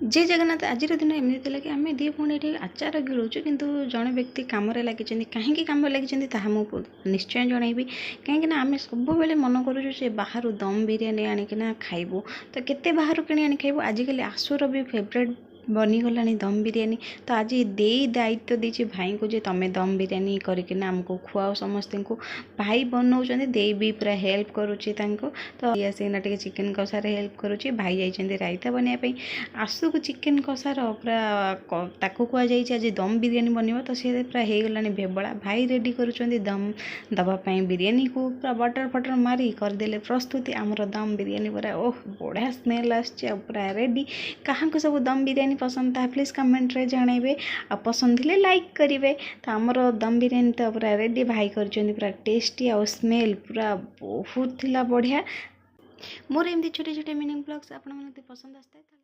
जय जगन्नाथ आज दिन एमती कि आम दी पुणी ये आचार गिड़ुचु किंतु जड़े व्यक्ति कम लगी कहीं कम लगी निश्चय जनइबी कहीं आम सब बेले मन करुचे बाहर दम बिरियानी आनिकिना खाइबू तो केते बाहर किणी आनी खाइबू आजिकल आसुर भी फेवरेट बनीगला दम बिरियानी। तो आज दे दायित्व देती भाई को जे तमें दम बिरियानी करकिना आमको खुआओ समस्त को भाई बनाऊँ दे भी पूरा हेल्प करुच्ची तो आसिना टे चिकेन कषार हेल्प करुच्ची भाई जाइए रायता बनवाई आसु को चिकेन कषार पूरा ताकू कहुई आज दम बिरियानी बनवा तो सी पूरा हो गला भेबड़ा भाई रेडी करुँच दम दवापाई बिरियानी को पूरा बटर फटर मारी करदे प्रस्तुति आमर दम बिरियानी पूरा ओह बढ़िया स्मेल आसुच्ची पूरा रेडी क्या सब दम बिरियानी पसंद था प्लीज कमेंट रे जनइबे आ पसंद थे लाइक करेंगे। तो आमर दम बिरियानी तो पूरा रेडी भाई कर पूरा टेस्टी आ स्मेल पूरा बहुत थिला बढ़िया। मोर एमती छोटे छोटे मिनिंग ब्लॉग्स आप पसंद आसता है।